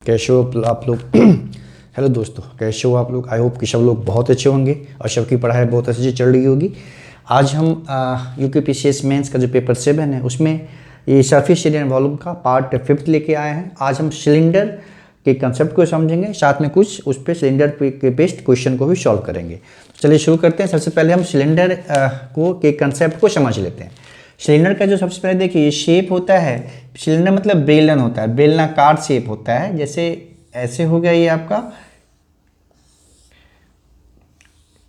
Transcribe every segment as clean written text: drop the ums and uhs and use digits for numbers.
कैसे हो आप लोग। हेलो दोस्तों, कैसे हो आप लोग। आई होप कि सब लोग बहुत अच्छे होंगे और सबकी पढ़ाई बहुत अच्छे से चल रही होगी। आज हम UKPCS मेंस का जो पेपर 7 है उसमें ये सरफेस एरिया वॉल्यूम का पार्ट 5 लेके आए हैं। आज हम सिलेंडर के कंसेप्ट को समझेंगे, साथ में कुछ उस पर सिलेंडर के बेस्ड क्वेश्चन को भी सॉल्व करेंगे। तो चलिए शुरू करते हैं। सबसे पहले हम सिलेंडर के कंसेप्ट को समझ लेते हैं। सिलेंडर का जो सबसे पहले देखिए ये शेप होता है। सिलेंडर मतलब बेलन होता है, बेलनाकार शेप होता है। जैसे ऐसे हो गया, ये आपका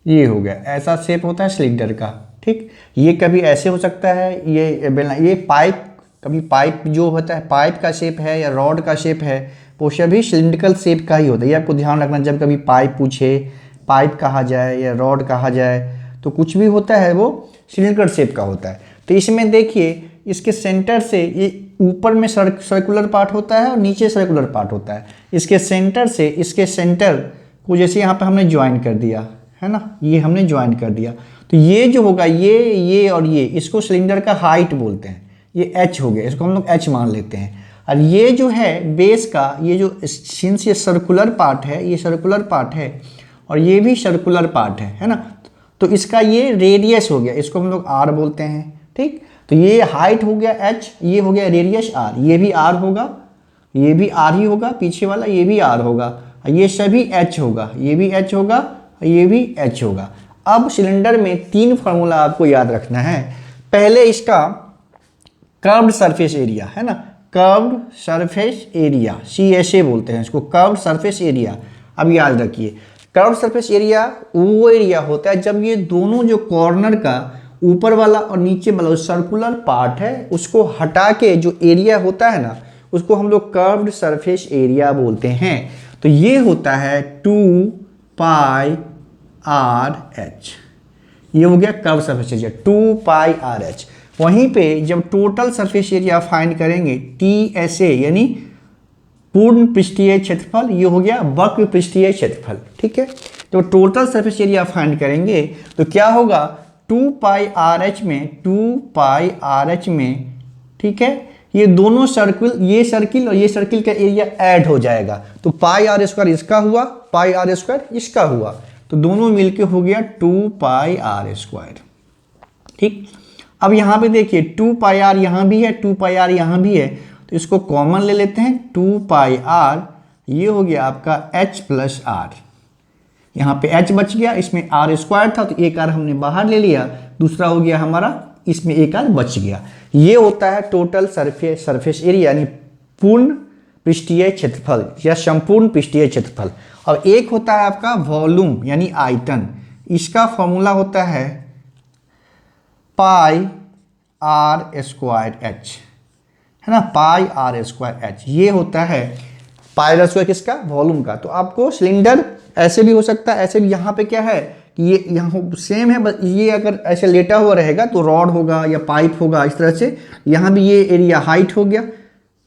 ये हो गया, ऐसा शेप होता है सिलेंडर का। ठीक, ये कभी ऐसे हो सकता है, ये बेलना, ये पाइप, कभी पाइप जो होता है पाइप का शेप है या रॉड का शेप है, वो सभी सिलिंड्रिकल शेप का ही होता है। ये आपको ध्यान रखना, जब कभी पाइप पूछे, पाइप कहा जाए या रॉड कहा जाए, तो कुछ भी होता है वो सिलिंड्रिकल शेप का होता है। तो इसमें देखिए, इसके सेंटर से ये ऊपर में सर्कुलर पार्ट होता है और नीचे सर्कुलर पार्ट होता है। इसके सेंटर से इसके सेंटर को जैसे यहाँ पे हमने ज्वाइन कर दिया है ना, ये हमने ज्वाइन कर दिया, तो ये जो होगा ये और ये, इसको सिलेंडर का हाइट बोलते हैं। ये h हो गया, इसको हम लोग h मान लेते हैं। और ये जो है बेस का, ये जो सिंस ये सर्कुलर पार्ट है, ये सर्कुलर पार्ट है और ये भी सर्कुलर पार्ट है ना, तो इसका ये रेडियस हो गया, इसको हम लोग r बोलते हैं। ठीक, तो ये हाइट हो गया h, ये हो गया रेडियस r, ये भी r होगा, ये भी r ही होगा, पीछे वाला ये भी r होगा, ये सभी h होगा, ये भी h होगा, ये भी h होगा। अब सिलेंडर में तीन फार्मूला आपको याद रखना है। पहले इसका कर्व्ड सरफेस एरिया है ना, कर्व्ड सरफेस एरिया, CSA बोलते हैं इसको, कर्व्ड सरफेस एरिया। अब याद रखिए, कर्व्ड सरफेस एरिया वो एरिया होता है जब ये दोनों जो कॉर्नर का ऊपर वाला और नीचे वाला सर्कुलर पार्ट है उसको हटा के जो एरिया होता है ना, उसको हम लोग कर्व्ड सरफेस एरिया बोलते हैं। तो ये होता है 2πRh, ये हो गया कर्व सरफेस एरिया 2πRh। वहीं पे जब टोटल सरफेस एरिया फाइंड करेंगे TSA यानी पूर्ण पृष्ठीय क्षेत्रफल, ये हो गया वक्र पृष्ठीय क्षेत्रफल। ठीक है, तो टोटल सरफेस एरिया फाइंड करेंगे तो क्या होगा, 2πRh में, ठीक है, ये दोनों सर्किल, ये सर्किल और ये सर्किल का एरिया ऐड हो जाएगा, तो πr² इसका हुआ, πr² इसका हुआ, तो दोनों मिलके हो गया 2πr²। ठीक, अब यहां पे देखिए 2πr यहां भी है, 2πr यहां भी है, तो इसको कॉमन ले लेते हैं, 2πr, ये हो गया आपका h प्लस r, यहाँ पे h बच गया, इसमें r² था तो एक r हमने बाहर ले लिया, दूसरा हो गया हमारा, इसमें एक r बच गया। ये होता है टोटल सरफेस एरिया यानी पूर्ण पृष्ठीय क्षेत्रफल या संपूर्ण पृष्ठीय क्षेत्रफल। और एक होता है आपका वॉल्यूम यानी आयतन, इसका फॉर्मूला होता है πr² h, है ना, πr²h, ये होता है πr² किसका, वॉल्यूम का। तो आपको सिलेंडर ऐसे भी हो सकता है, ऐसे भी। यहाँ पे क्या है कि ये यहाँ सेम है, बस ये अगर ऐसे लेटा हुआ रहेगा तो रॉड होगा या पाइप होगा, इस तरह से। यहाँ भी ये एरिया हाइट हो गया,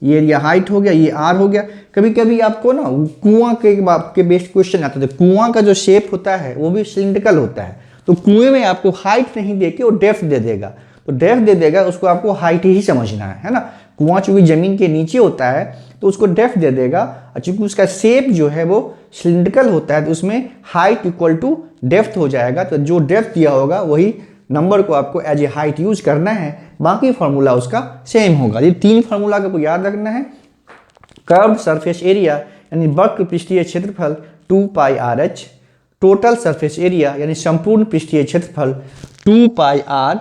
ये एरिया हाइट हो गया, ये आर हो गया। कभी कभी आपको ना कुआं के बेस्ड क्वेश्चन आता है, कुआं का जो शेप होता है वो भी सिलिंड्रिकल होता है, तो कुएं में आपको हाइट नहीं दे के वो डेप्थ दे देगा, तो डेप्थ दे देगा, उसको आपको हाइट ही समझना है ना। कुआं चूंकि जमीन के नीचे होता है तो उसको डेप्थ दे देगा, और चूंकि उसका शेप जो है वो सिलिंड्रिकल होता है तो उसमें हाइट इक्वल टू डेप्थ हो जाएगा, तो जो डेप्थ दिया होगा वही नंबर को आपको एज ए हाइट यूज करना है, बाकी फार्मूला उसका सेम होगा। ये तीन फार्मूला को याद रखना है। कर्व्ड सरफेस एरिया यानी वक्र पृष्ठीय क्षेत्रफल 2πRh, टोटल सरफेस एरिया यानी संपूर्ण पृष्ठीय क्षेत्रफल 2πr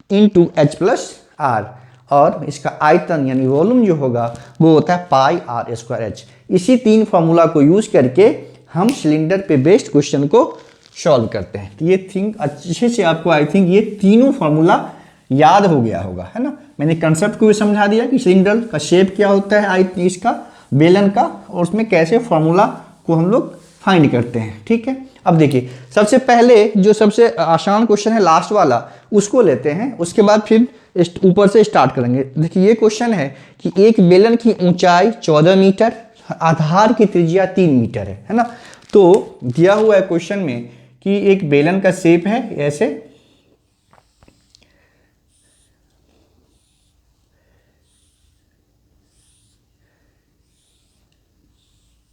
into h plus r, और इसका आयतन यानी वॉल्यूम जो होगा वो होता है πr²h। इसी तीन फार्मूला को यूज करके हम सिलेंडर पे बेस्ड क्वेश्चन को सॉल्व करते हैं। तो ये थिंक अच्छे से आपको, आई थिंक ये तीनों फार्मूला याद हो गया होगा, है ना। मैंने कंसेप्ट को भी समझा दिया कि सिलेंडर का शेप क्या होता है, इसका बेलन का, और उसमें कैसे फार्मूला को हम लोग फाइंड करते हैं। ठीक है, अब देखिए सबसे पहले जो सबसे आसान क्वेश्चन है लास्ट वाला, उसको लेते हैं, उसके बाद फिर ऊपर से स्टार्ट करेंगे। देखिए ये क्वेश्चन है कि एक बेलन की ऊंचाई 14 मीटर, आधार की त्रिज्या 3 मीटर है ना। तो दिया हुआ है क्वेश्चन में कि एक बेलन का शेप है ऐसे,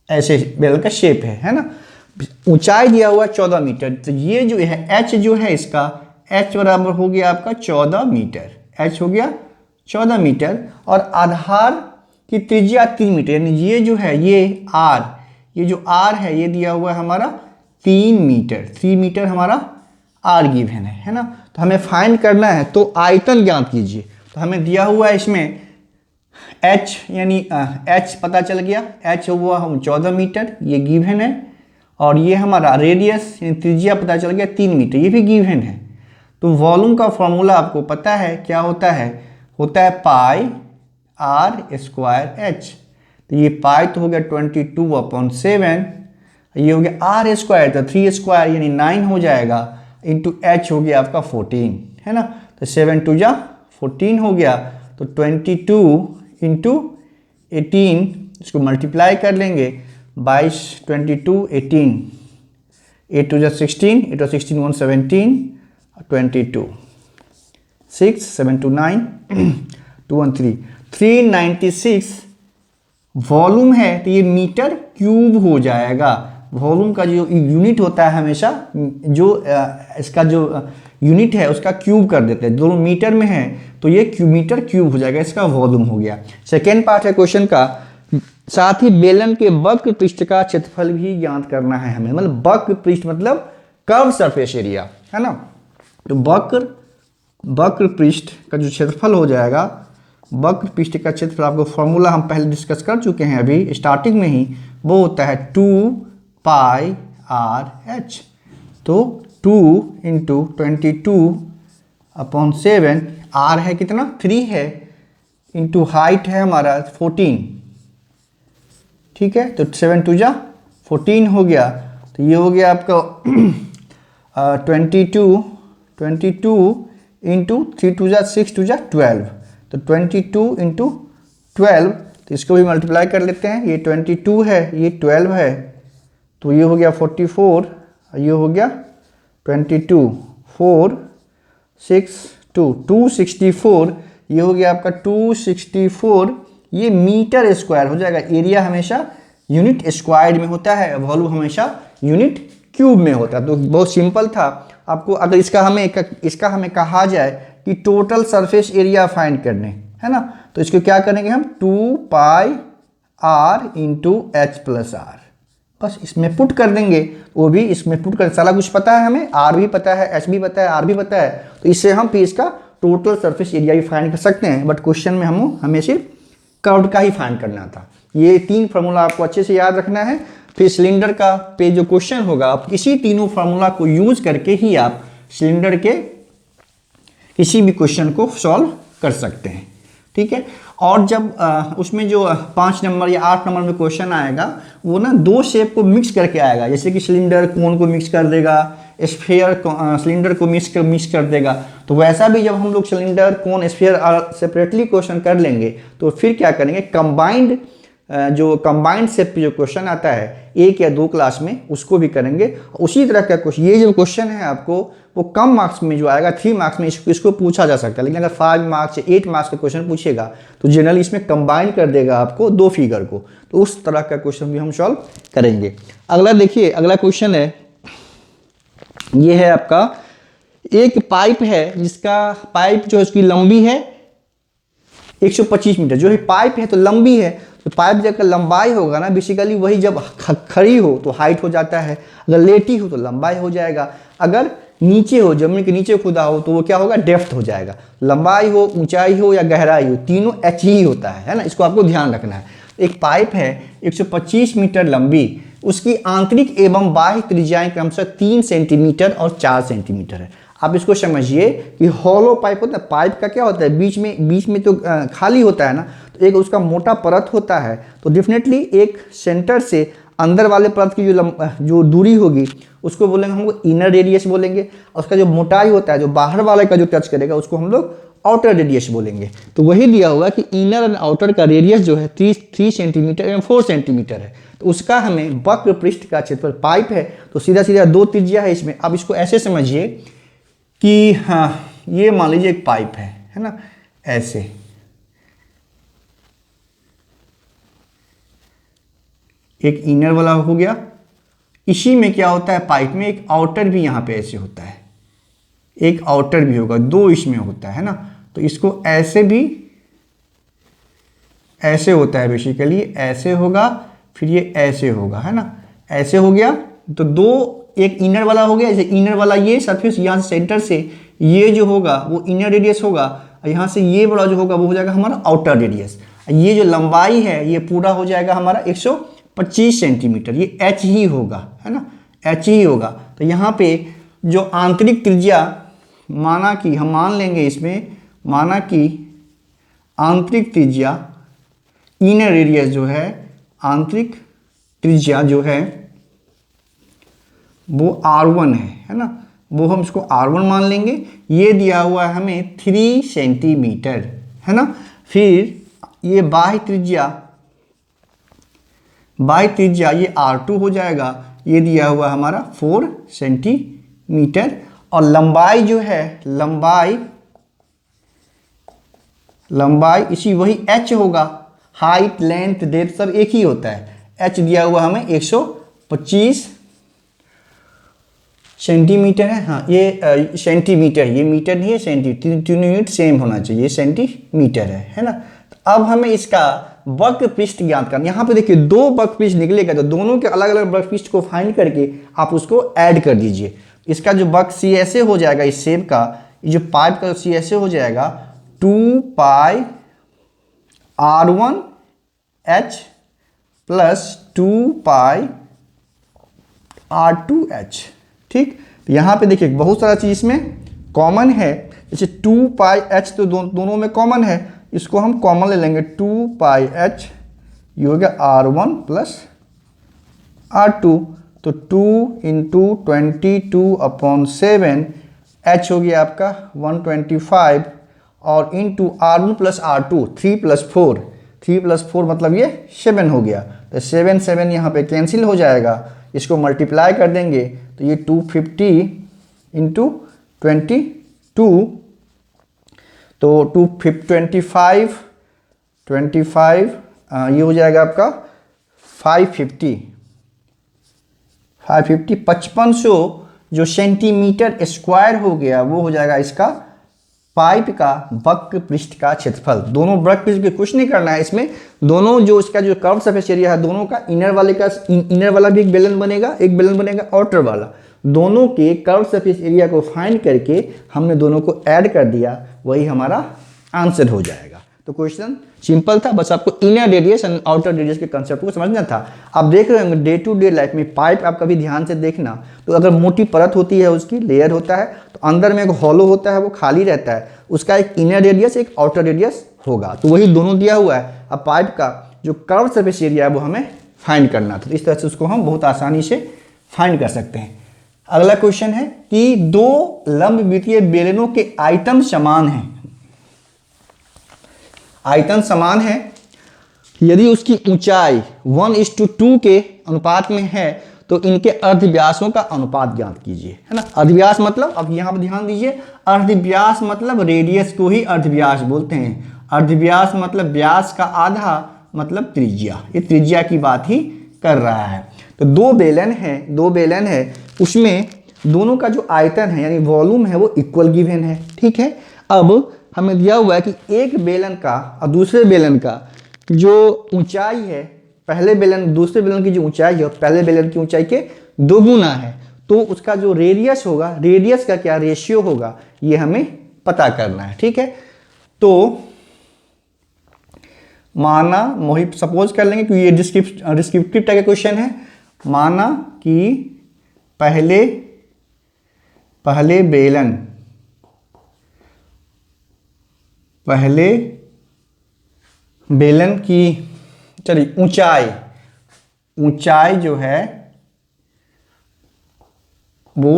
ऐसे बेल का शेप है ना। ऊंचाई दिया हुआ है 14 मीटर, तो ये जो है एच जो है इसका, एच बराबर हो गया आपका 14 मीटर, एच हो गया 14 मीटर। और आधार की त्रिज्या 3 मीटर, यानी ये जो है ये आर, ये जो आर है ये दिया हुआ है हमारा 3 मीटर, 3 मीटर हमारा आर गिवन है ना। तो हमें फाइंड करना है, तो आयतन ज्ञात कीजिए। तो हमें दिया हुआ है इसमें एच, यानी एच पता चल गया, एच हुआ हम 14 मीटर, ये गिवन है। और ये हमारा रेडियस यानी त्रिज्या पता चल गया 3 मीटर, ये भी गिवन है। तो वॉल्यूम का फॉर्मूला आपको पता है क्या होता है, पाई आर स्क्वायर एच। तो ये पाई तो हो गया 22/7, ये हो गया आर स्क्वायर, तो 3 स्क्वायर यानी 9 हो जाएगा, इंटू एच हो गया आपका 14 है ना। तो 7 2 जा 14 हो गया, तो 22 इंटू 18, इसको मल्टीप्लाई कर लेंगे, 22 22 18, 8 2 जा 16, 8 और 16 117, 22 6 7 2 9 2 1 3 396 वॉल्यूम है। तो ये मीटर क्यूब हो जाएगा। वॉल्यूम का जो यूनिट होता है हमेशा, जो इसका जो यूनिट है उसका क्यूब कर देते हैं, दोनों मीटर में है तो ये मीटर क्यूब हो जाएगा, इसका वॉल्यूम हो गया। सेकेंड पार्ट है क्वेश्चन का, साथ ही बेलन के वक्र पृष्ठ का क्षेत्रफल भी ज्ञात करना है हमें। मतलब वक्र पृष्ठ मतलब कर्व सरफेस एरिया है ना। तो वक्र पृष्ठ का जो क्षेत्रफल हो जाएगा, वक्र पृष्ठ का क्षेत्रफल आपको फॉर्मूला हम पहले डिस्कस कर चुके हैं अभी स्टार्टिंग में ही, वो होता है 2 पाई आर एच। तो 2 इंटू 22/7, आर है कितना 3 है, इंटू हाइट है हमारा 14, ठीक है। तो 7 2 जा 14 हो गया, तो ये हो गया आपका 22 इंटू 3 2 जा 6 2 जा 12, तो 22 इंटू 12, तो इसको भी मल्टीप्लाई कर लेते हैं, ये 22 है ये 12 है, तो ये हो गया 44, ये हो गया 22 4 6 2 264, ये हो गया आपका 264, ये मीटर स्क्वायर हो जाएगा। एरिया हमेशा यूनिट स्क्वायर में होता है, वॉल्यूम हमेशा यूनिट क्यूब में होता है। तो बहुत सिंपल था। आपको अगर इसका हमें कहा जाए कि टोटल सरफेस एरिया फाइंड करने है ना, तो इसको क्या करेंगे हम 2 pi r into h plus r, बस इसमें पुट कर देंगे। वो भी इसमें पुट कर, सारा कुछ पता है हमें, आर भी पता है, एच भी पता है, आर भी पता है, तो इससे हम फिर इसका टोटल सरफेस एरिया भी फाइंड कर सकते हैं। बट क्वेश्चन में हमें सिर्फ कर्व का ही फाइंड करना था। ये 3 फार्मूला आपको अच्छे से याद रखना है। फिर सिलेंडर का पे जो क्वेश्चन होगा, आप इसी तीनों फार्मूला को यूज करके ही आप सिलेंडर के किसी भी क्वेश्चन को सॉल्व कर सकते हैं, ठीक है। और जब उसमें जो 5 नंबर या 8 नंबर में क्वेश्चन आएगा, वो ना 2 शेप को मिक्स करके आएगा, जैसे कि सिलेंडर कोन को मिक्स कर देगा, स्फीयर सिलेंडर को मिक्स कर देगा। तो वैसा भी जब हम लोग सिलेंडर कोन स्फीयर सेपरेटली क्वेश्चन कर लेंगे, तो फिर क्या करेंगे, कंबाइंड शेप पे जो क्वेश्चन आता है 1 या 2 क्लास में, उसको भी करेंगे। उसी तरह का क्वेश्चन, ये जो क्वेश्चन है आपको वो कम मार्क्स में जो आएगा 3 मार्क्स में इसको पूछा जा सकता है, लेकिन अगर 5 मार्क्स या 8 मार्क्स का क्वेश्चन पूछेगा तो जनरली इसमें कंबाइन कर देगा आपको 2 फिगर को। तो उस तरह का क्वेश्चन भी हम सॉल्व करेंगे। अगला देखिए, अगला क्वेश्चन है, ये है आपका एक पाइप है, जिसका पाइप जो है उसकी लंबी है 125 मीटर। जो है पाइप है तो लंबी है, तो पाइप जब लंबाई होगा ना, बेसिकली वही जब खड़ी हो तो हाइट हो जाता है, अगर लेटी हो तो लंबाई हो जाएगा, अगर नीचे हो, जमीन के नीचे खुदा हो तो वो क्या होगा, डेप्थ हो जाएगा। लंबाई हो, ऊंचाई हो या गहराई हो, तीनों एच ही होता है ना, इसको आपको ध्यान रखना है। एक पाइप है 125 मीटर लंबी, उसकी आंतरिक एवं बाह्य त्रिज्याएं क्रमशः 3 सेंटीमीटर और 4 सेंटीमीटर है। आप इसको समझिए कि हॉलो पाइप होता है, पाइप का क्या होता है, बीच में तो खाली होता है ना, तो एक उसका मोटा परत होता है, तो डेफिनेटली एक सेंटर से अंदर वाले परत की जो दूरी होगी उसको बोलेंगे हम लोग इनर रेडियस बोलेंगे, और उसका जो मोटाई होता है जो बाहर वाले का जो टच करेगा उसको हम लोग आउटर रेडियस बोलेंगे। तो वही दिया हुआ कि इनर एंड आउटर का रेडियस जो है 3 सेंटीमीटर एवं 4 सेंटीमीटर है, तो उसका हमें वक्र पृष्ठ का क्षेत्रफल, पाइप है तो सीधा सीधा 2 त्रिज्या है इसमें। अब इसको ऐसे समझिए कि हाँ, ये मान लीजिए एक पाइप है ना, ऐसे एक इनर वाला हो गया। इसी में क्या होता है, पाइप में एक आउटर भी यहाँ पे ऐसे होता है, एक आउटर भी होगा, दो इसमें होता है ना। तो इसको ऐसे भी, ऐसे होता है बेसिकली, ऐसे होगा, फिर ये ऐसे होगा, है ना, ऐसे हो गया। तो दो, एक इनर वाला हो गया, जैसे इनर वाला ये सरफेस यहाँ से सेंटर से ये जो होगा वो इनर रेडियस होगा, और यहाँ से ये वाला जो होगा वो हो जाएगा हमारा आउटर रेडियस। ये जो लंबाई है ये पूरा हो जाएगा हमारा 125 सेंटीमीटर, ये एच ही होगा, है ना, एच ही होगा। तो यहाँ पे जो आंतरिक त्रिज्या, माना कि हम मान लेंगे इसमें, माना कि आंतरिक त्रिज्या, इनर रेडियस जो है, आंतरिक त्रिज्या जो है वो R1 है ना, वो हम इसको R1 मान लेंगे। ये दिया हुआ है हमें 3 सेंटीमीटर, है ना। फिर ये बाह्य त्रिज्या, बाह्य त्रिज्या ये R2 हो जाएगा, ये दिया हुआ हमारा 4 सेंटीमीटर। और लंबाई जो है, लंबाई इसी वही h होगा, हाइट लेंथ डेप्थ सब एक ही होता है। h दिया हुआ हमें 125 सेंटीमीटर है, हाँ ये सेंटीमीटर, ये मीटर नहीं है, सेंटीमीटर, तीनों यूनिट सेम होना चाहिए, ये सेंटीमीटर है ना। तो अब हमें इसका वक्र पृष्ठ ज्ञात करना। यहाँ पे देखिए दो वक्र पृष्ठ निकलेगा, तो दोनों के अलग अलग वक्र पृष्ठ को फाइंड करके आप उसको ऐड कर दीजिए। इसका जो वक्र सी ऐसे हो जाएगा, इस शेप का, ये जो पाइप का सी ऐसे हो जाएगा 2 पाई R1H प्लस 2 पाई R2H, ठीक। तो यहाँ पे देखिए बहुत सारा चीज़ इसमें कॉमन है, जैसे 2 पाई H तो दोनों में कॉमन है, इसको हम कॉमन ले लेंगे, 2 पाई H, ये हो गया R1 प्लस R2, तो 2 इंटू 22/7, H हो गया आपका 125, और इंटू R1 प्लस R2 3 + 4, 3 + 4 मतलब ये 7 हो गया। तो 7 7 यहाँ पे कैंसिल हो जाएगा, इसको मल्टीप्लाई कर देंगे तो ये 250 इंटू 22, तो 225 ये हो जाएगा आपका 550 5500 जो सेंटीमीटर स्क्वायर हो गया, वो हो जाएगा इसका पाइप का वक्र पृष्ठ का क्षेत्रफल। दोनों वक्र पृष्ठ पे कुछ नहीं करना है, इसमें दोनों जो इसका जो कर्व सरफेस एरिया है, दोनों का इनर वाला भी एक बेलन बनेगा, एक बेलन बनेगा आउटर वाला, दोनों के कर्व सरफेस एरिया को फाइंड करके हमने दोनों को ऐड कर दिया, वही हमारा आंसर हो जाएगा। तो क्वेश्चन सिंपल था, बस आपको inner radius and outer radius के कंसेप्ट को समझना था। आप देख रहे होंगे डे टू डे लाइफ में पाइप आप कभी ध्यान से देखना, तो अगर मोटी परत होती है, उसकी लेयर होता है, तो अंदर में एक हॉलो होता है, वो खाली रहता है, उसका एक इनर रेडियस एक आउटर रेडियस होगा, तो वही दोनों दिया हुआ है। अब पाइप का जो कर्व सरफेस एरिया है वो हमें फाइंड करना था, तो इस तरह से उसको हम बहुत आसानी से फाइंड कर सकते हैं। अगला क्वेश्चन है कि दो लंबवृत्तीय बेलनों के आयतन समान हैं, आयतन समान है, यदि उसकी ऊंचाई 1:2 के अनुपात में है तो इनके अर्धव्यासों का अनुपात ज्ञात कीजिए, है ना। अर्धव्यास मतलब, अब यहाँ पर ध्यान दीजिए, अर्धव्यास मतलब रेडियस को ही अर्धव्यास बोलते हैं। अर्धव्यास मतलब व्यास का आधा मतलब त्रिज्या, ये त्रिज्या की बात ही कर रहा है। तो दो बेलन है, उसमें दोनों का जो आयतन है यानी वॉल्यूम है वो इक्वल गिवन है, ठीक है। अब हमें दिया हुआ है कि एक बेलन का और दूसरे बेलन का जो ऊंचाई है, पहले बेलन दूसरे बेलन की जो ऊंचाई है पहले बेलन की ऊंचाई के 2 गुना है, तो उसका जो रेडियस होगा, रेडियस का क्या रेशियो होगा, ये हमें पता करना है, ठीक है। तो माना, मोहित सपोज कर लेंगे कि ये डिस्क्रिप्टिव टाइप का क्वेश्चन है, माना कि पहले बेलन की, चलिए ऊंचाई जो है वो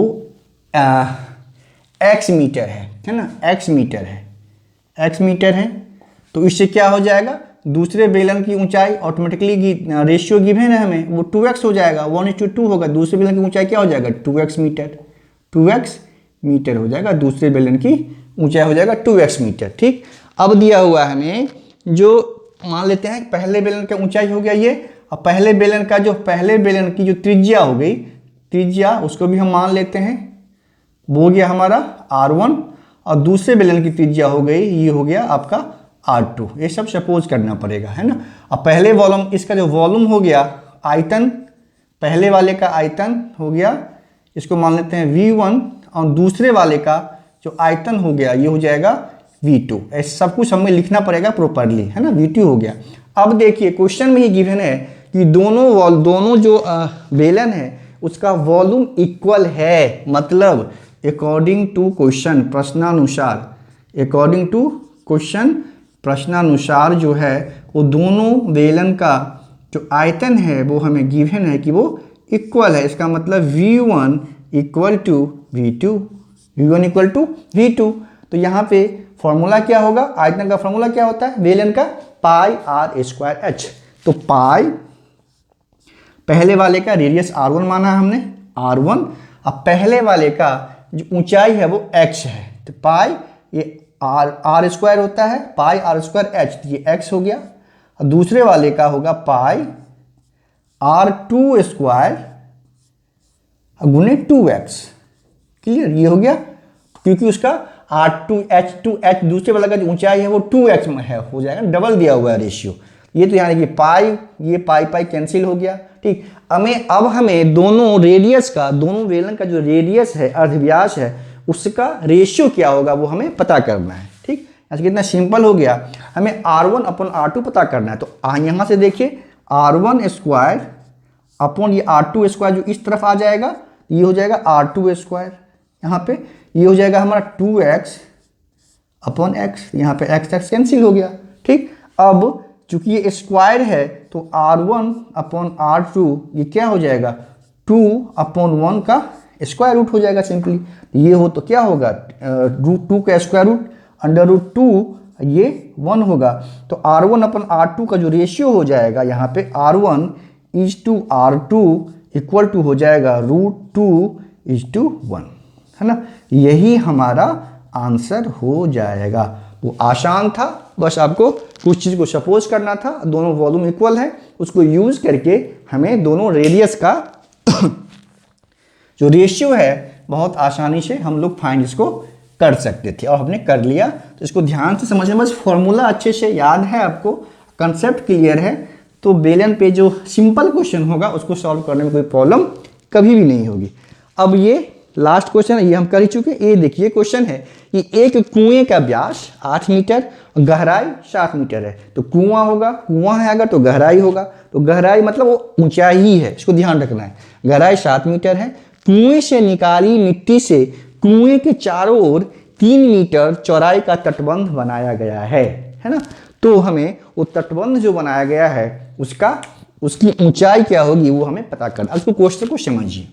x मीटर है ना, x मीटर है। तो इससे क्या हो जाएगा, दूसरे बेलन की ऊंचाई ऑटोमेटिकली रेशियो गिवन है हमें, वो 2x हो जाएगा, 1:2 होगा, दूसरे बेलन की ऊंचाई क्या हो जाएगा 2x मीटर हो जाएगा, दूसरे बेलन की ऊंचाई हो जाएगा 2x मीटर, ठीक। अब दिया हुआ है हमें, जो मान लेते हैं पहले बेलन का ऊंचाई हो गया ये, अब पहले बेलन की जो त्रिज्या हो गई, त्रिज्या उसको भी हम मान लेते हैं, वो हो गया हमारा R1, और दूसरे बेलन की त्रिज्या हो गई, ये हो गया आपका R2। ये सब सपोज करना पड़ेगा, है ना। अब पहले वॉल्यूम, इसका जो वॉल्यूम हो गया, आयतन, पहले वाले का आयतन हो गया, इसको मान लेते हैं V1, और दूसरे वाले का जो आयतन हो गया ये हो जाएगा V2। ऐसे सब कुछ हमें लिखना पड़ेगा प्रॉपरली, है ना। V2 हो गया। अब देखिए क्वेश्चन में ये गिवन है कि दोनों जो बेलन है उसका वॉल्यूम इक्वल है, मतलब अकॉर्डिंग टू क्वेश्चन, प्रश्नानुसार जो है वो दोनों बेलन का जो आयतन है वो हमें गिवन है कि वो इक्वल है। इसका मतलब V1 इक्वल टू V2। तो यहाँ पे फॉर्मूला क्या होगा, आयतन का फॉर्मूला क्या होता है, बेलन का पाई R स्क्वायर H। तो पाई, पहले वाले का रेडियस R1 माना हमने, R1। अब पहले वाले का जो ऊंचाई है वो X है, तो पाई ये R स्क्वायर होता है, पाई R स्क्वायर H, तो ये X हो गया। और दूसरे वाले का होगा पाई R2 स्क्वायर गुने 2x। क्लियर, ये हो गया, क्योंकि उसका R2H दूसरे वाला का जो ऊंचाई है वो 2x में है, हो जाएगा, डबल दिया हुआ है रेशियो। ये तो यानी कि पाई, ये पाई कैंसिल हो गया, ठीक। अब हमें दोनों बेलन का जो रेडियस है, अर्धव्यास है, उसका रेशियो क्या होगा वो हमें पता करना है, ठीक। ऐसे कितना सिंपल हो गया, हमें R1 अपन R2 पता करना है। तो यहाँ से देखिए R1 स्क्वायर अपन ये R2 स्क्वायर जो इस तरफ आ जाएगा, ये हो जाएगा R2 स्क्वायर, यहाँ पे ये हो जाएगा हमारा 2x अपॉन x, यहाँ पे x कैंसिल हो गया, ठीक। अब चूंकि ये स्क्वायर है तो R1 अपॉन R2 ये क्या हो जाएगा, 2/1 का स्क्वायर रूट हो जाएगा सिंपली। ये हो तो क्या होगा, √2 का स्क्वायर रूट, √2, ये 1 होगा। तो R1 अपॉन R2 का जो रेशियो हो जाएगा यहाँ पे R1:R2 इक्वल टू हो जाएगा √2:1, है ना। यही हमारा आंसर हो जाएगा। वो आसान था, बस आपको कुछ चीज़ को सपोज करना था, दोनों वॉल्यूम इक्वल है, उसको यूज करके हमें दोनों रेडियस का जो रेशियो है बहुत आसानी से हम लोग फाइंड इसको कर सकते थे, और हमने कर लिया। तो इसको ध्यान से समझना, बस फॉर्मूला अच्छे से याद है आपको, कंसेप्ट क्लियर है, तो बेलन पे जो सिंपल क्वेश्चन होगा उसको सॉल्व करने में कोई प्रॉब्लम कभी भी नहीं होगी। अब ये लास्ट क्वेश्चन है, ये हम कर ही चुके। ये देखिए क्वेश्चन है कि एक कुएं का व्यास 8 मीटर और गहराई 7 मीटर है। तो कुआं है अगर तो गहराई होगा, तो गहराई मतलब वो ऊंचाई ही है, इसको ध्यान रखना है। गहराई 7 मीटर है। कुएं से निकाली मिट्टी से कुएं के चारों ओर 3 मीटर चौड़ाई का तटबंध बनाया गया है ना। तो हमें वो तटबंध जो बनाया गया है उसकी ऊंचाई क्या होगी वो हमें पता करना। उसको क्वेश्चन को समझिए,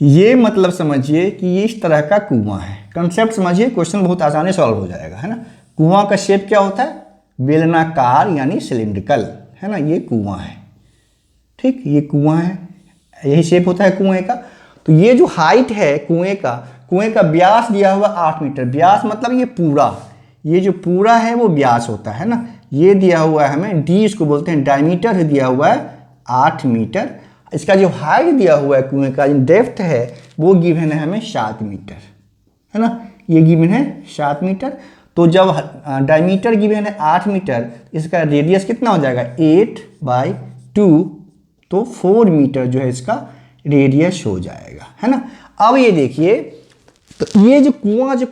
ये मतलब समझिए कि ये इस तरह का कुआं है, कंसेप्ट समझिए, क्वेश्चन बहुत आसानी से सॉल्व हो जाएगा, है ना। कुआं का शेप क्या होता है, बेलनाकार यानी सिलिंड्रिकल, है ना। ये कुआं है, ठीक, ये कुआं है, यही शेप होता है कुएं का। तो ये जो हाइट है कुएं का व्यास दिया हुआ 8 मीटर। व्यास मतलब ये जो पूरा है वो व्यास होता है ना। ये दिया हुआ है हमें डी, इसको बोलते हैं डायमीटर, दिया हुआ है 8 मीटर। इसका जो हाइट दिया हुआ है कुएं का, जो डेप्थ है वो गिवन है हमें 7 मीटर, है ना। ये गिवन है 7 मीटर। तो जब डायमीटर गिवन है 8 मीटर, इसका रेडियस कितना हो जाएगा 8/2, तो 4 मीटर जो है इसका रेडियस हो जाएगा, है ना। अब ये देखिए, तो ये जो कुआं जो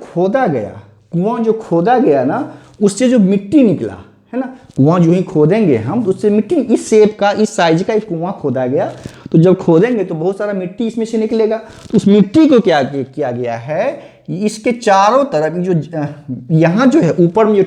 खोदा गया ना, उससे जो मिट्टी निकला, है ना। कुआं जो ही खोदेंगे हम तो उससे मिट्टी, इस शेप का, इस साइज का एक कुआं खोदा गया, तो जब खोदेंगे तो बहुत सारा मिट्टी इसमें से निकलेगा। तो उस मिट्टी को क्या किया गया है, इसके चारों तरफ जो यहाँ जो है ऊपर में जो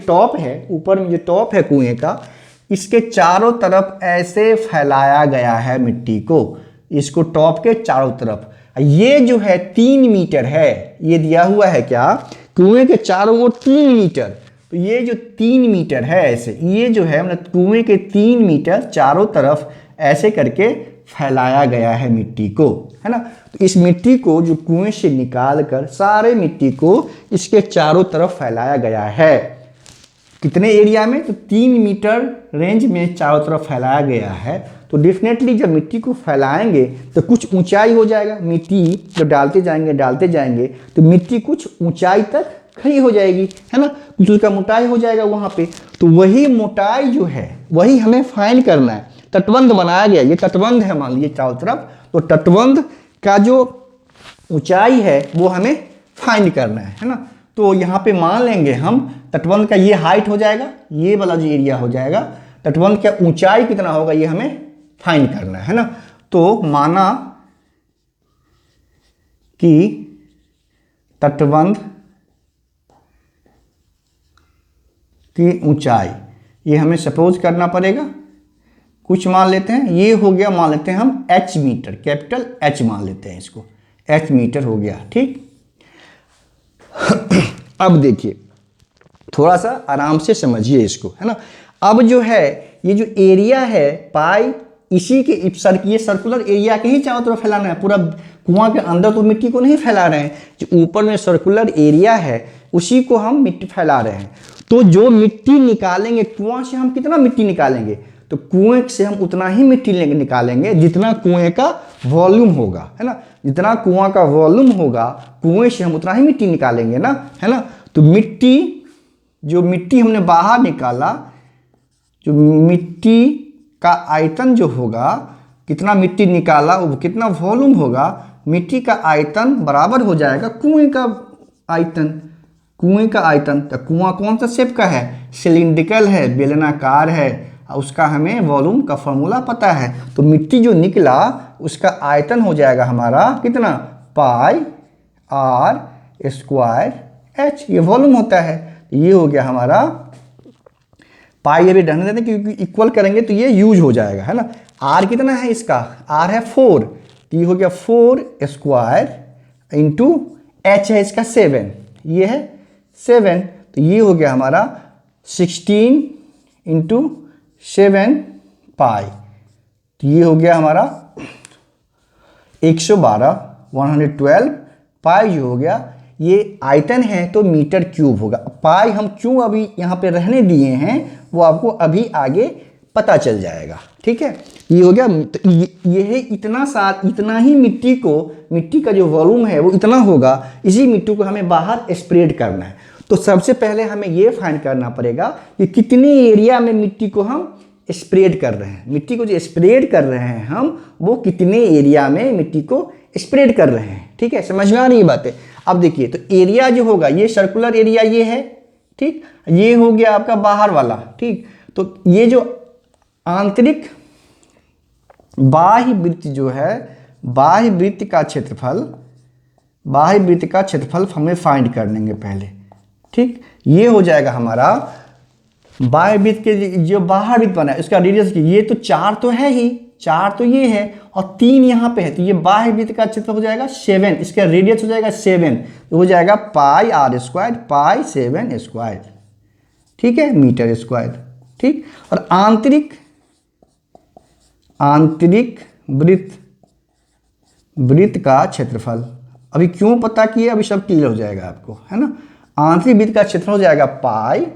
टॉप है कुएं का, इसके चारों तरफ ऐसे फैलाया गया है मिट्टी को, इसको टॉप के चारों तरफ। ये जो है 3 मीटर है, ये दिया हुआ है क्या, कुएं के चारों ओर 3 मीटर। तो ये जो 3 मीटर है ऐसे, ये जो है मतलब कुएं के 3 मीटर चारों तरफ ऐसे करके फैलाया गया है मिट्टी को, है ना। तो इस मिट्टी को जो कुएं से निकाल कर सारे मिट्टी को इसके चारों तरफ फैलाया गया है। कितने एरिया में, तो 3 मीटर रेंज में चारों तरफ फैलाया गया है। तो डेफिनेटली जब मिट्टी को फैलाएंगे तो कुछ ऊंचाई हो जाएगा, मिट्टी जब डालते जाएंगे तो मिट्टी कुछ ऊंचाई तक खड़ी हो जाएगी, है ना, कुछ उसका मोटाई हो जाएगा वहाँ पे। तो वही मोटाई जो है वही हमें फाइंड करना है। तटबंध बनाया गया, ये तटबंध है मान लीजिए चारों तरफ, तो तटबंध का जो ऊंचाई है वो हमें फाइंड करना है ना। तो यहाँ पे मान लेंगे हम तटबंध का ये हाइट हो जाएगा, ये वाला जो एरिया हो जाएगा, तटबंध का ऊंचाई कितना होगा ये हमें फाइंड करना है ना। तो माना कि तटबंध की ऊंचाई, ये हमें सपोज करना पड़ेगा, कुछ मान लेते हैं, ये हो गया, मान लेते हैं हम h मीटर, कैपिटल H मान लेते हैं इसको, h मीटर हो गया, ठीक। अब देखिए थोड़ा सा आराम से समझिए इसको, है ना। अब जो है ये जो एरिया है पाई, इसी के ये सर्कुलर एरिया के ही चारों तरफ फैलाना है, पूरा कुआं के अंदर तो मिट्टी को नहीं फैला रहे हैं, जो ऊपर में सर्कुलर एरिया है उसी को हम मिट्टी फैला रहे हैं। तो जो मिट्टी निकालेंगे कुआं से, हम कितना मिट्टी निकालेंगे, तो कुएं से हम उतना ही मिट्टी निकालेंगे जितना कुएं का वॉल्यूम होगा, है ना, जितना कुआं का वॉल्यूम होगा कुएं से हम उतना ही मिट्टी निकालेंगे ना, है ना। तो जो मिट्टी हमने बाहर निकाला, जो मिट्टी का आयतन जो होगा, कितना मिट्टी निकाला वो कितना वॉल्यूम होगा, मिट्टी का आयतन बराबर हो जाएगा कुएं का आयतन। कुएं का आयतन, तो कुआं कौन सा शेप का है, सिलिंड्रिकल है, बेलनाकार है, उसका हमें वॉल्यूम का फॉर्मूला पता है। तो मिट्टी जो निकला उसका आयतन हो जाएगा हमारा कितना, पाई r स्क्वायर h, ये वॉल्यूम होता है। ये हो गया हमारा पाई, ये भी ढंग देते क्योंकि इक्वल करेंगे तो ये यूज हो जाएगा, है ना। r कितना है इसका, r है 4, तो ये हो गया 4 स्क्वायर इंटू h है इसका 7, ये है 7, तो ये हो गया हमारा 16 इंटू 7 पाई, तो ये हो गया हमारा 112 पाई जो हो गया, ये आयतन है तो मीटर क्यूब होगा। पाई हम क्यों अभी यहाँ पे रहने दिए हैं वो आपको अभी आगे पता चल जाएगा, ठीक है। ये हो गया, तो ये है इतना ही मिट्टी का जो वॉल्यूम है वो इतना होगा, इसी मिट्टी को हमें बाहर स्प्रेड करना है। तो सबसे पहले हमें ये फाइंड करना पड़ेगा कि कितने एरिया में मिट्टी को हम स्प्रेड कर रहे हैं, मिट्टी को जो स्प्रेड कर रहे हैं हम, वो कितने एरिया में मिट्टी को स्प्रेड कर रहे हैं, ठीक है। समझ में आ रही है बातें। अब देखिए, तो एरिया जो होगा ये सर्कुलर एरिया ये है, ठीक, ये हो गया आपका बाहर वाला, ठीक। तो ये जो आंतरिक बाह्य वृत्त जो है, बाह्य वृत्त का क्षेत्रफल हमें फाइंड कर लेंगे पहले, ठीक। ये हो जाएगा हमारा बाह्य वृत्त के जो बाहर वृत्त बना है उसका रेडियस, ये तो 4 तो है ही, 4 तो ये है और 3 यहाँ पे है, तो ये बाह्य वृत्त का क्षेत्रफल हो जाएगा 7, इसका रेडियस हो जाएगा 7, तो हो जाएगा पाई r स्क्वायर, पाई 7 स्क्वायर, ठीक है, मीटर स्क्वायर, ठीक। और आंतरिक वृत्त का क्षेत्रफल अभी क्यों पता किए, अभी सब क्लियर हो जाएगा आपको, है ना। आंतरिक वृत्त का क्षेत्रफल हो जाएगा पाई,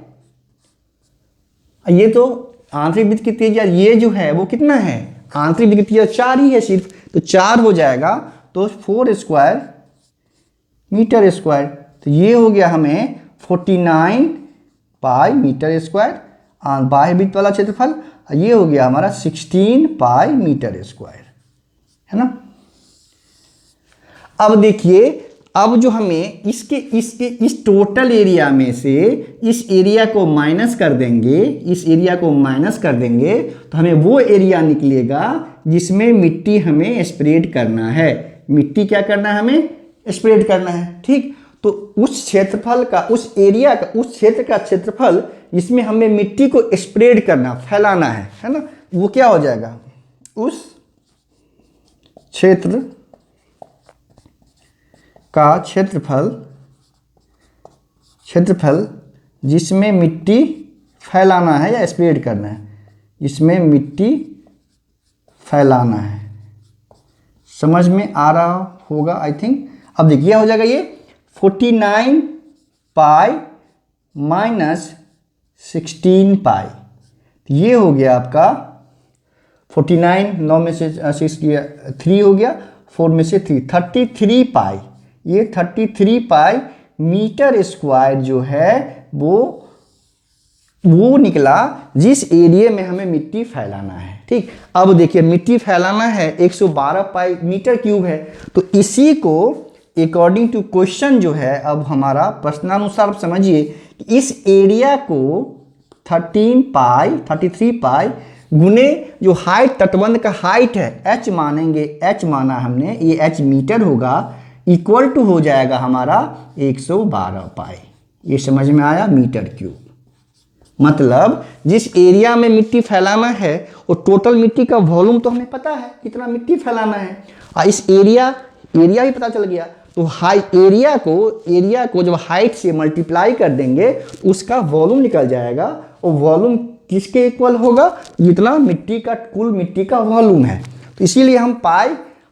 ये तो आंतरिक वृत्त की त्रिज्या ये जो है वो कितना है, आंतरिक वृत्त की त्रिज्या 4 ही है सिर्फ, तो 4 हो जाएगा, तो 4 स्क्वायर मीटर स्क्वायर, तो ये हो गया हमें 49 पाई मीटर स्क्वायर बाह्य वृत्त वाला क्षेत्रफल, ये हो गया हमारा 16 पाई मीटर स्क्वायर, है ना। अब देखिए, अब जो हमें इस टोटल एरिया में से इस एरिया को माइनस कर देंगे, तो हमें वो एरिया निकलेगा जिसमें मिट्टी हमें स्प्रेड करना है, मिट्टी क्या करना है, हमें स्प्रेड करना है, ठीक। तो उस क्षेत्रफल का, उस एरिया का, उस क्षेत्र का क्षेत्रफल जिसमें हमें मिट्टी को स्प्रेड करना, फैलाना है ना, वो क्या हो जाएगा, उस क्षेत्र का क्षेत्रफल जिसमें मिट्टी फैलाना है या स्प्रेड करना है, जिसमें मिट्टी फैलाना है। समझ में आ रहा होगा आई थिंक। अब देखिए हो जाएगा ये 49 पाई माइनस 16 पाई, ये हो गया आपका 49, 9 में से 6 किया 3 हो गया, 4 में से 3, 33 पाई। ये 33 पाई मीटर स्क्वायर जो है वो निकला जिस एरिया में हमें मिट्टी फैलाना है। ठीक, अब देखिए मिट्टी फैलाना है 112 पाई मीटर क्यूब है, तो इसी को अकॉर्डिंग टू क्वेश्चन जो है, अब हमारा प्रश्नानुसार आप समझिए कि इस एरिया को 33 पाई गुने जो हाइट तटबंध का हाइट है h मानेंगे, h माना हमने, ये h मीटर होगा, इक्वल टू हो जाएगा हमारा 112 पाई। ये समझ में आया, मीटर क्यूब। मतलब जिस एरिया में मिट्टी फैलाना है वो टोटल मिट्टी का वॉल्यूम तो हमें पता है कितना मिट्टी फैलाना है, और इस एरिया भी पता चल गया, तो एरिया को जब हाइट से मल्टीप्लाई कर देंगे तो उसका वॉल्यूम निकल जाएगा, और वॉल्यूम किसके इक्वल होगा, जितना मिट्टी का कुल मिट्टी का वॉल्यूम है। तो इसीलिए हम पाई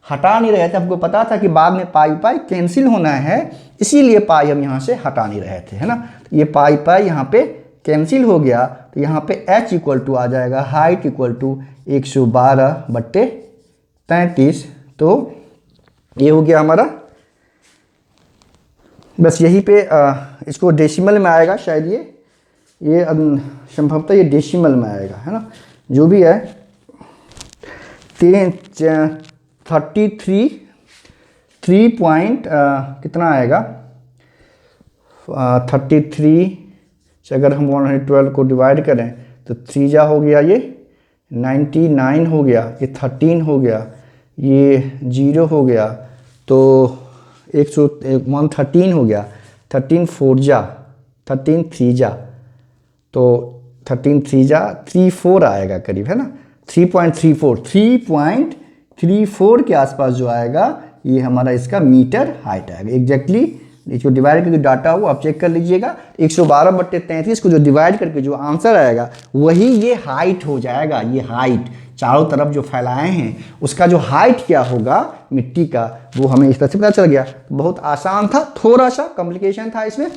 हटा नहीं रहे थे, हमको पता था कि बाद में पाई कैंसिल होना है, इसीलिए पाई हम यहाँ से हटा नहीं रहे थे, है ना। तो ये पाई यहाँ पे कैंसिल हो गया, तो यहाँ पे h इक्वल टू आ जाएगा हाइट इक्वल टू 112/33। तो ये हो गया हमारा, बस यहीं पे इसको डेसिमल में आएगा शायद, ये संभवतः ये डेसिमल में आएगा, है ना, जो भी है 3 पॉइंट कितना आएगा 33 से अगर हम 112 को डिवाइड करें तो 3 जा हो गया, ये 99 हो गया, ये 13 हो गया, ये 0 हो गया, तो 113 हो गया, 13 4 जा 13 3 जा, तो 13 3 जा 34 आएगा करीब, है ना, 3.34 के आसपास जो आएगा ये हमारा इसका मीटर हाइट आएगा। एग्जैक्टली जो डिवाइड करके डाटा हो आप चेक कर लीजिएगा, 112/33 को जो डिवाइड करके जो आंसर आएगा वही ये हाइट हो जाएगा। ये हाइट चारों तरफ जो फैलाए हैं उसका जो हाइट क्या होगा मिट्टी का, वो हमें इस तरह से पता चल गया। बहुत आसान था, थोड़ा सा कॉम्प्लिकेशन था इसमें।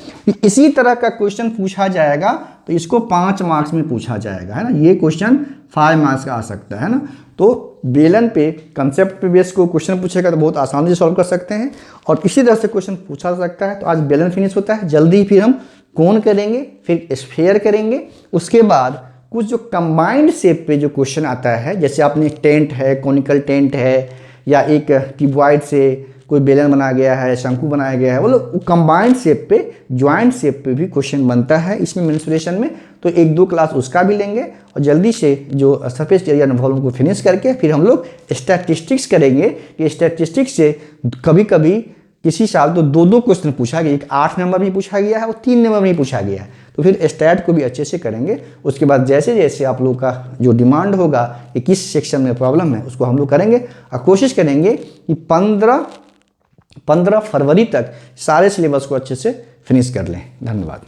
इसी तरह का क्वेश्चन पूछा जाएगा तो इसको 5 मार्क्स में पूछा जाएगा, है ना। ये क्वेश्चन 5 मार्क्स का आ सकता है ना। तो बेलन पे कंसेप्ट पे बेस को क्वेश्चन पूछेगा तो बहुत आसानी से सॉल्व कर सकते हैं, और इसी तरह से क्वेश्चन पूछा जा सकता है। तो आज बेलन फिनिश होता है, जल्दी फिर हम कोन करेंगे, फिर स्फेयर करेंगे, उसके बाद कुछ जो कंबाइंड शेप पे जो क्वेश्चन आता है, जैसे आपने टेंट है, कोनिकल टेंट है, या एक क्यूबॉइड से कोई बेलन बनाया गया है, शंकु बनाया गया है, वो लोग कंबाइंड शेप पे, ज्वाइंट शेप पे भी क्वेश्चन बनता है इसमें मेंसुरेशन में। तो 1-2 क्लास उसका भी लेंगे, और जल्दी से जो सरफेस एरिया वॉल्यूम को फिनिश करके फिर हम लोग स्टैटिस्टिक्स करेंगे कि स्टैटिस्टिक्स से कभी कभी किसी साल तो 2-2 क्वेश्चन पूछा गया, एक 8 नंबर में पूछा गया है और 3 नंबर में पूछा गया है। तो फिर स्टैट को भी अच्छे से करेंगे। उसके बाद जैसे जैसे आप लोग का जो डिमांड होगा कि किस सेक्शन में प्रॉब्लम है उसको हम लोग करेंगे, और कोशिश करेंगे कि 15 फरवरी तक सारे सिलेबस को अच्छे से फिनिश कर लें। धन्यवाद।